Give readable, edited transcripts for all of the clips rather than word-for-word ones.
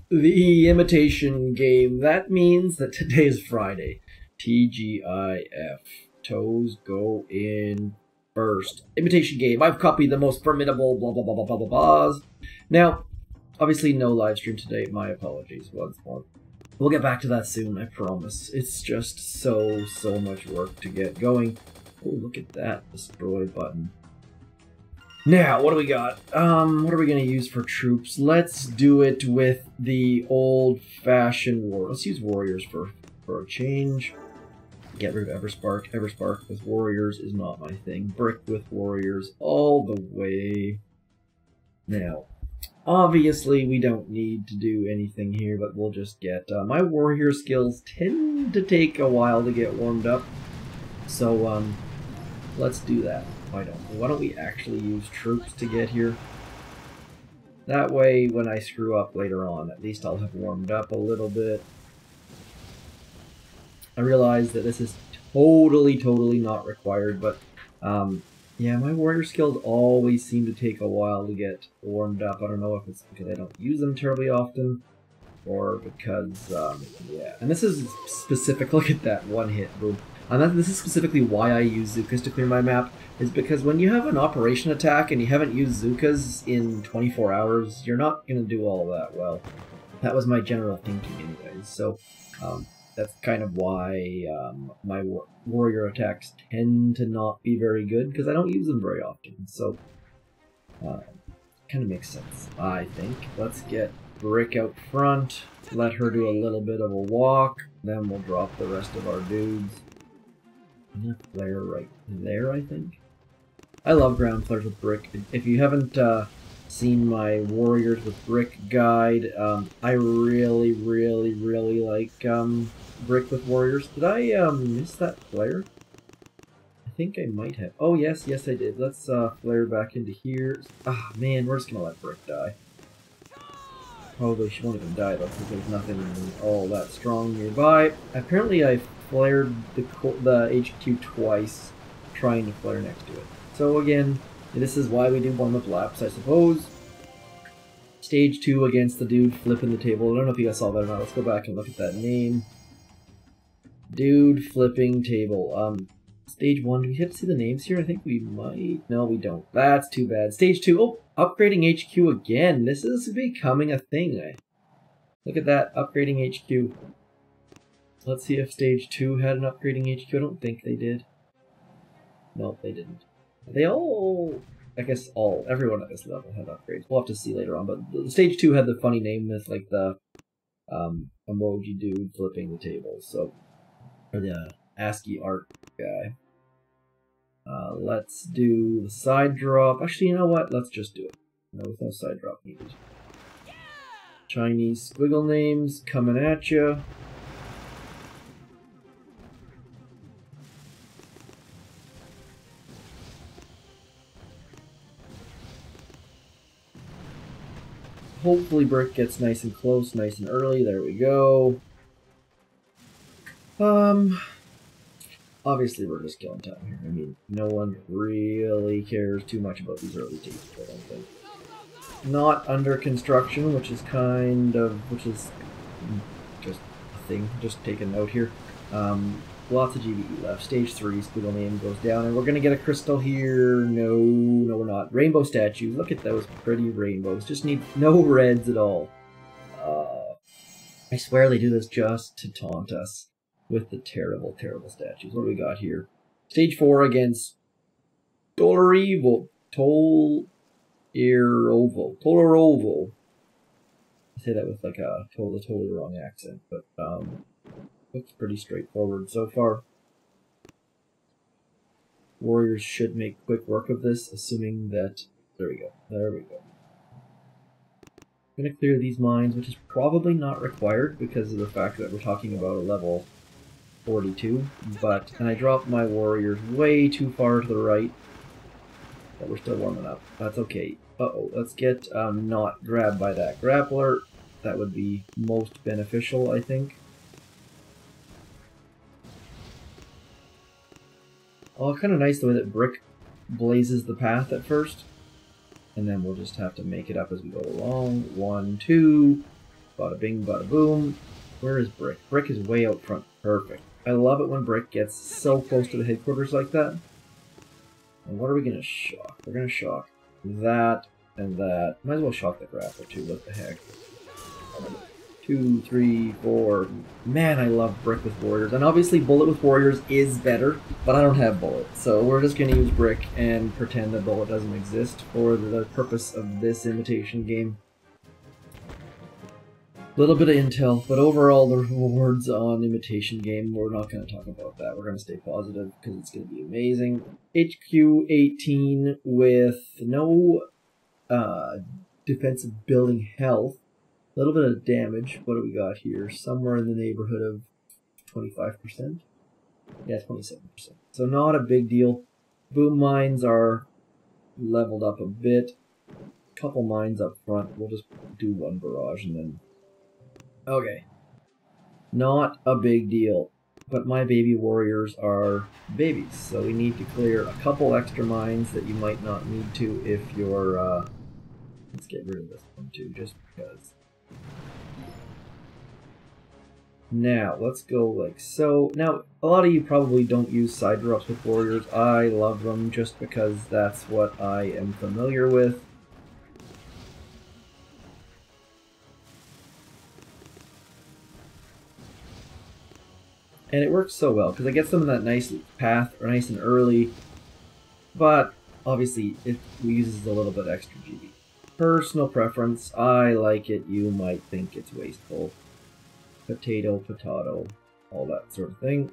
the imitation game. That means that today is Friday. TGIF. Toes go in first. Imitation game. I've copied the most formidable blah blah blah blah blah blah blahs. Now, obviously no live stream today. My apologies once more. We'll get back to that soon, I promise. It's just so much work to get going. Oh, look at that. Destroy button. Now, what do we got? What are we going to use for troops? Let's do it with the old-fashioned war. Let's use warriors for a change. Get rid of Everspark. Everspark with warriors is not my thing. Brick with warriors all the way. Now, obviously, we don't need to do anything here, but we'll just get... my warrior skills tend to take a while to get warmed up. So, let's do that. Why don't we actually use troops to get here? That way, when I screw up later on, at least I'll have warmed up a little bit. I realize that this is totally not required, but yeah, my warrior skills always seem to take a while to get warmed up. I don't know if it's because I don't use them terribly often, or because, yeah. And this is specific, look at that one hit, boom. And this is specifically why I use Zookas to clear my map, is because when you have an operation attack and you haven't used Zookas in 24 hours, you're not going to do all that well. That was my general thinking anyways, so that's kind of why my warrior attacks tend to not be very good, because I don't use them very often, so kind of makes sense, I think. Let's get Brick out front, let her do a little bit of a walk, then we'll drop the rest of our dudes. Flare right there, I think. I love ground flares with brick. If you haven't seen my warriors with brick guide, I really like brick with warriors. Did I miss that flare? I think I might have. Oh yes, I did. Let's flare back into here. Ah man, we're just gonna let brick die. Probably she won't even die though, because there's nothing all that strong nearby. Apparently I flared the HQ twice, trying to flare next to it. So again, this is why we do warm-up laps, I suppose. Stage 2 against the dude flipping the table. I don't know if you guys saw that or not. Let's go back and look at that name. Dude flipping table. Stage 1, do we have to see the names here? I think we might. No, we don't. That's too bad. Stage 2, oh, upgrading HQ again. This is becoming a thing. Look at that, upgrading HQ. Let's see if Stage 2 had an upgrading HQ. I don't think they did. Nope, they didn't. They all... I guess everyone at this level had upgrades. We'll have to see later on, but Stage 2 had the funny name with, like, the emoji dude flipping the table, so... Or the ASCII art guy. Let's do the side drop. Actually, you know what? Let's just do it. No, there's no side drop needed. Chinese squiggle names coming at you. Hopefully Brick gets nice and close, nice and early. There we go. Obviously we're just killing time here. I mean, no one really cares too much about these early teams, I don't think. Not under construction, which is just a thing. Just take a note here. Lots of GVE left. Stage 3, squiggle name goes down, and we're gonna get a crystal here. No, we're not. Rainbow statues. Look at those pretty rainbows. Just need no reds at all. I swear they do this just to taunt us with the terrible statues. What do we got here? Stage 4 against Tolorovo. I say that with like a totally wrong accent, but looks pretty straightforward so far. Warriors should make quick work of this, assuming that... There we go. I'm going to clear these mines, which is probably not required because of the fact that we're talking about a level 42, and I dropped my warriors way too far to the right, but we're still warming up. That's okay. Uh-oh, let's get not grabbed by that grappler. That would be most beneficial, I think. Oh, kind of nice the way that Brick blazes the path at first. And then we'll just have to make it up as we go along. 1, 2. Bada bing, bada boom. Where is Brick? Brick is way out front. Perfect. I love it when Brick gets so close to the headquarters like that. And what are we going to shock? We're going to shock that and that. Might as well shock the grappler too. What the heck? 2, 3, 4. Man, I love Brick with Warriors. And obviously Bullit with Warriors is better, but I don't have Bullit. So we're just going to use Brick and pretend that Bullit doesn't exist for the purpose of this imitation game. A little bit of intel, but overall the rewards on imitation game, we're not going to talk about that. We're going to stay positive because it's going to be amazing. HQ18 with no defensive building health. A little bit of damage. What do we got here? Somewhere in the neighborhood of 25%? Yeah, 27%. So not a big deal. Boom mines are leveled up a bit. Couple mines up front. We'll just do one barrage and then... Okay. Not a big deal. But my baby warriors are babies. So we need to clear a couple extra mines that you might not need to if you're... Let's get rid of this one too, just because. Now, let's go like so. Now, a lot of you probably don't use side drops with warriors. I love them just because that's what I am familiar with. And it works so well, because it gets them in that nice path, or nice and early. But, obviously, it uses a little bit extra GB. Personal preference, I like it. You might think it's wasteful. Potato, potato, all that sort of thing.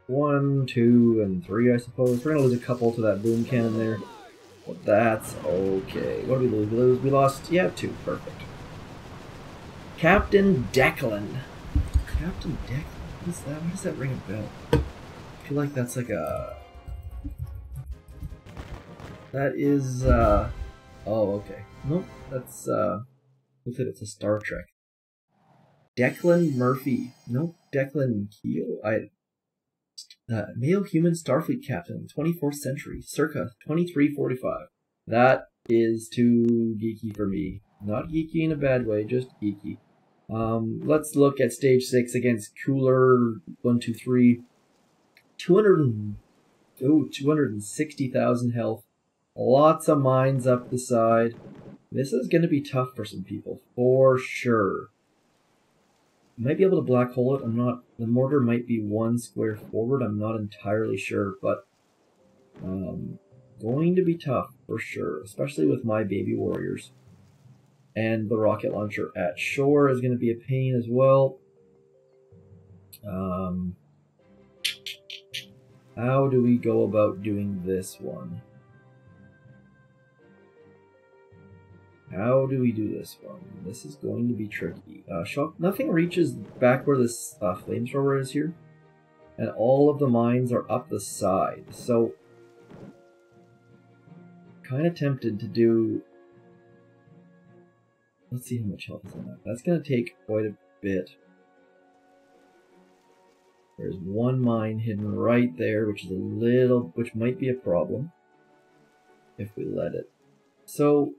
1, 2, and 3, I suppose. We're going to lose a couple to that boom cannon there. But that's okay. What did we lose? We lost, yeah, 2. Perfect. Captain Declan. Captain Declan? What is that? Why does that ring a bell? I feel like that's like a... That is, Oh, okay. Nope, that's, looks like it's a Star Trek. Declan Murphy. Nope, Declan Keel. Male human Starfleet captain, 24th century, circa 2345. That is too geeky for me. Not geeky in a bad way, just geeky. Let's look at stage 6 against Cooler 123. 260,000 health. Lots of mines up the side. This is going to be tough for some people, for sure. Might be able to black hole it. I'm not. The mortar might be 1 square forward. I'm not entirely sure, but going to be tough for sure, especially with my baby warriors. And the rocket launcher at shore is going to be a pain as well. How do we go about doing this one? How do we do this one? This is going to be tricky. Nothing reaches back where this flamethrower is here. And all of the mines are up the side. So, kind of tempted to do... Let's see how much health is on that. That's going to take quite a bit. There's one mine hidden right there, which is which might be a problem. If we let it. So...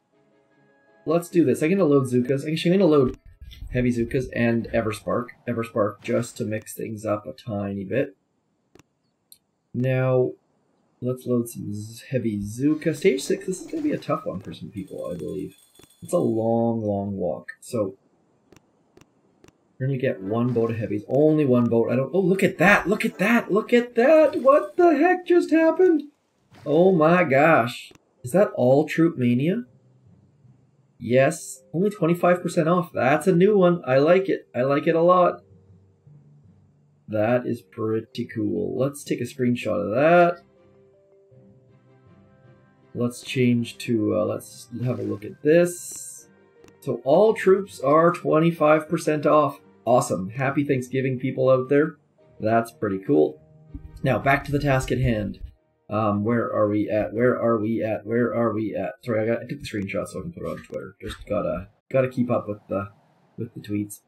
Let's do this. I'm going to load Zookas. Actually, I'm going to load heavy Zookas and Everspark. Everspark just to mix things up a tiny bit. Now, let's load some heavy Zooka. Stage 6, this is going to be a tough one for some people, I believe. It's a long, long walk. So, we're going to get 1 boat of heavies. Only 1 boat. Oh, look at that! Look at that! Look at that! What the heck just happened? Oh my gosh. Is that all Troop Mania? Yes, only 25% off. That's a new one. I like it. I like it a lot. That is pretty cool. Let's take a screenshot of that. Let's change to, let's have a look at this. So all troops are 25% off. Awesome. Happy Thanksgiving, people out there. That's pretty cool. Now, back to the task at hand. Where are we at? Where are we at? Where are we at? Sorry, I took the screenshot so I can put it on Twitter. Just gotta keep up with the tweets.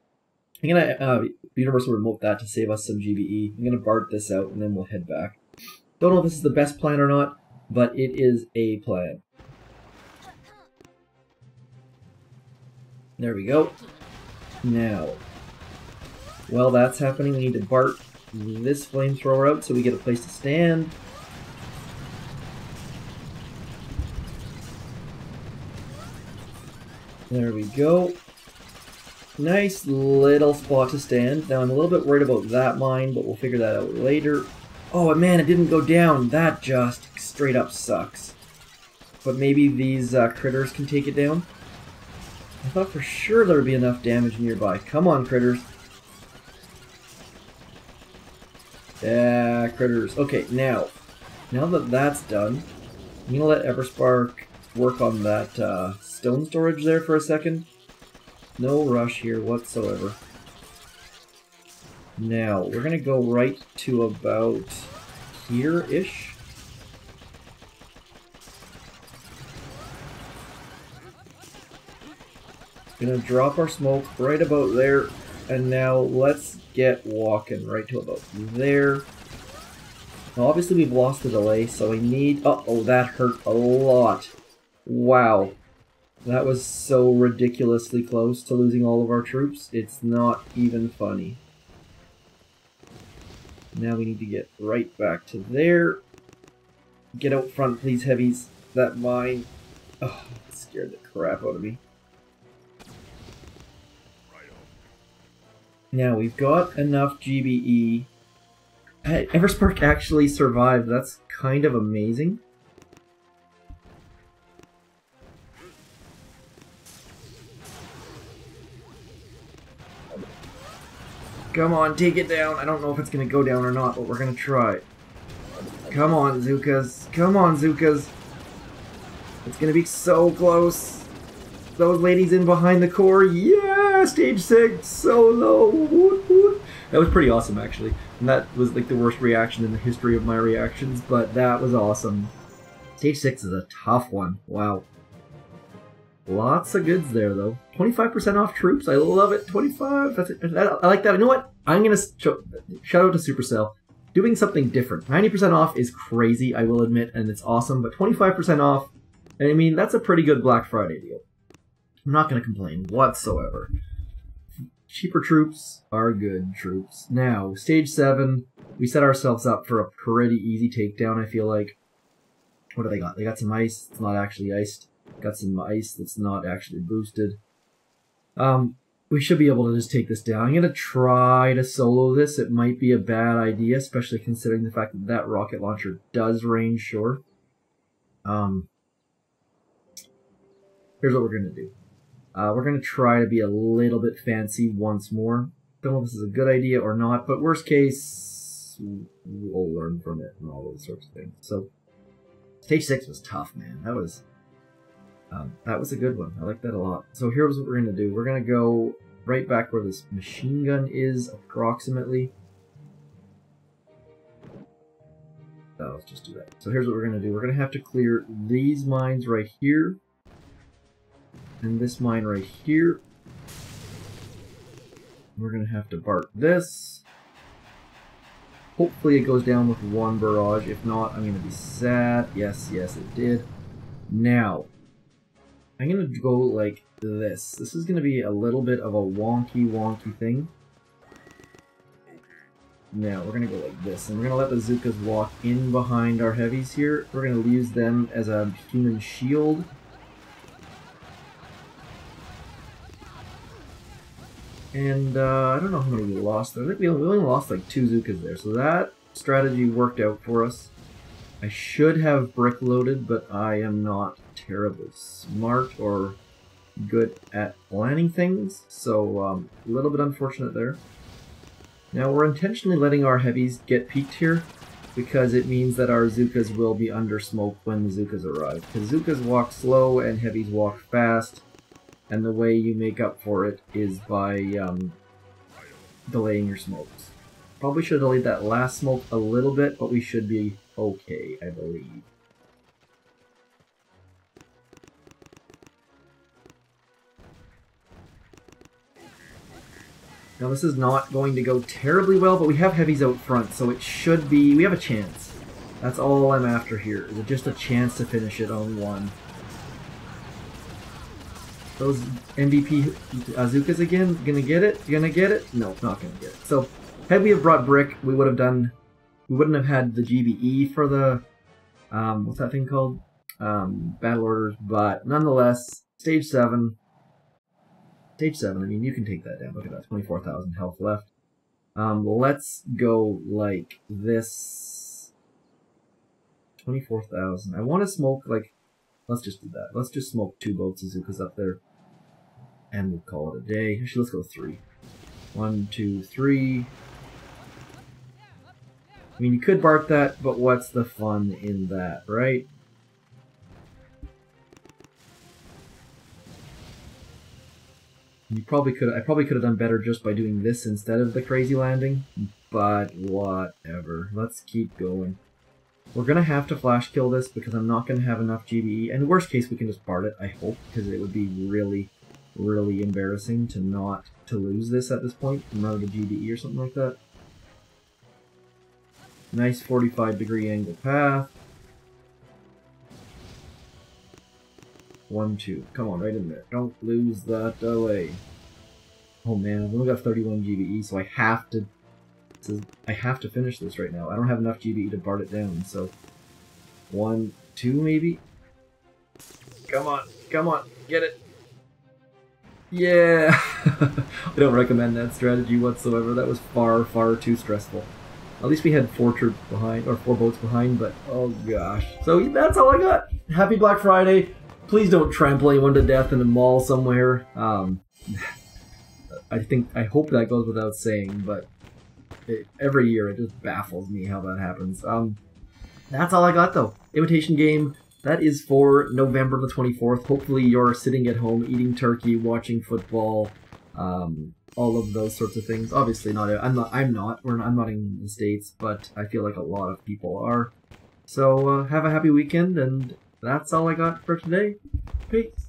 I'm gonna universal remote that to save us some GBE. I'm gonna BART this out and then we'll head back. Don't know if this is the best plan or not, but it is a plan. There we go. Now, while that's happening, we need to BART this flamethrower out so we get a place to stand. There we go. Nice little spot to stand. Now I'm a little bit worried about that mine, but we'll figure that out later. Oh man, it didn't go down. That just straight up sucks. But maybe these critters can take it down. I thought for sure there would be enough damage nearby. Come on, critters. Yeah, critters. Okay, now that that's done, I'm gonna let Everspark work on that stone storage there for a second. No rush here whatsoever. Now, we're gonna go right to about here-ish. Gonna drop our smoke right about there, and now let's get walking right to about there. Now obviously we've lost the delay, so I need... Uh-oh, that hurt a lot. Wow. That was so ridiculously close to losing all of our troops. It's not even funny. Now we need to get right back to there. Get out front, please, heavies. That mine... Oh, it scared the crap out of me. Now, we've got enough GBE. Everspark actually survived. That's kind of amazing. Come on, take it down. I don't know if it's going to go down or not, but we're going to try. Come on, Zookas. Come on, Zookas. It's going to be so close. Those ladies in behind the core. Yeah! Stage 6! Solo! Woot, woot. That was pretty awesome, actually. And that was like the worst reaction in the history of my reactions, but that was awesome. Stage 6 is a tough one. Wow. Lots of goods there, though. 25% off troops. I love it. 25. I like that. You know what? I'm going to shout out to Supercell. Doing something different. 90% off is crazy, I will admit, and it's awesome, but 25% off, I mean, that's a pretty good Black Friday deal. I'm not going to complain whatsoever. Cheaper troops are good troops. Now, stage 7, we set ourselves up for a pretty easy takedown, I feel like. What do they got? They got some ice. It's not actually iced. Got some ice that's not actually boosted. We should be able to just take this down. I'm going to try to solo this. It might be a bad idea, especially considering the fact that that rocket launcher does range short. Here's what we're going to do. We're going to try to be a little bit fancy once more. Don't know if this is a good idea or not, but worst case, we'll learn from it and all those sorts of things. So, stage 6 was tough, man. That was a good one. I like that a lot. So here's what we're going to do. We're going to go right back where this machine gun is, approximately. Let's just do that. So here's what we're going to do. We're going to have to clear these mines right here. And this mine right here. We're going to have to BART this. Hopefully it goes down with one barrage. If not, I'm going to be sad. Yes, yes, it did. Now, I'm going to go like this. This is going to be a little bit of a wonky thing. Now, we're going to go like this. And we're going to let the Zookas walk in behind our heavies here. We're going to use them as a human shield. And I don't know how many we lost. I think we only lost like 2 Zookas there. So that strategy worked out for us. I should have brick loaded, but I am not terribly smart or good at planning things. So a little bit unfortunate there. Now we're intentionally letting our heavies get peaked here because it means that our Zookas will be under smoke when the Zookas arrive. Because Zookas walk slow and heavies walk fast. And the way you make up for it is by delaying your smokes. Probably should have delayed that last smoke a little bit, but we should be okay, I believe. Now this is not going to go terribly well, but we have heavies out front, so it should be... we have a chance. That's all I'm after here, is just a chance to finish it on one. Those MVP Zookas again. Gonna get it? Gonna get it? No, not gonna get it. So, had we have brought Brick, we would have done... We wouldn't have had the GBE for the... what's that thing called? Battle orders, but nonetheless, stage 7. Stage 7, I mean, you can take that down. Look at that, 24,000 health left. Let's go like this. 24,000. I want to smoke, like, let's just do that. Let's just smoke 2 boats of Zookas up there. And we'll call it a day. Actually, let's go 3. 1, 2, 3. I mean, you could bark that, but what's the fun in that, right? I probably could have done better just by doing this instead of the crazy landing, but whatever. Let's keep going. We're gonna have to flash kill this because I'm not gonna have enough GBE. And worst case, we can just BART it, I hope, because it would be really, really embarrassing to lose this at this point and run out of GBE or something like that. Nice 45-degree angle path. 1, 2. Come on, right in there. Don't lose that away. Oh man, I've only got 31 GBE, so I have to finish this right now. I don't have enough GBE to BART it down, so 1, 2 maybe? Come on, come on, get it. Yeah! I don't recommend that strategy whatsoever. That was far, far too stressful. At least we had 4 troops behind, or 4 boats behind, but oh gosh. So that's all I got. Happy Black Friday. Please don't trample anyone to death in a mall somewhere. I hope that goes without saying, but every year it just baffles me how that happens. That's all I got though. Imitation Game, that is for November the 24th. Hopefully you're sitting at home eating turkey, watching football, all of those sorts of things. Obviously not. I'm not in the States, but I feel like a lot of people are. So have a happy weekend, and that's all I got for today. Peace.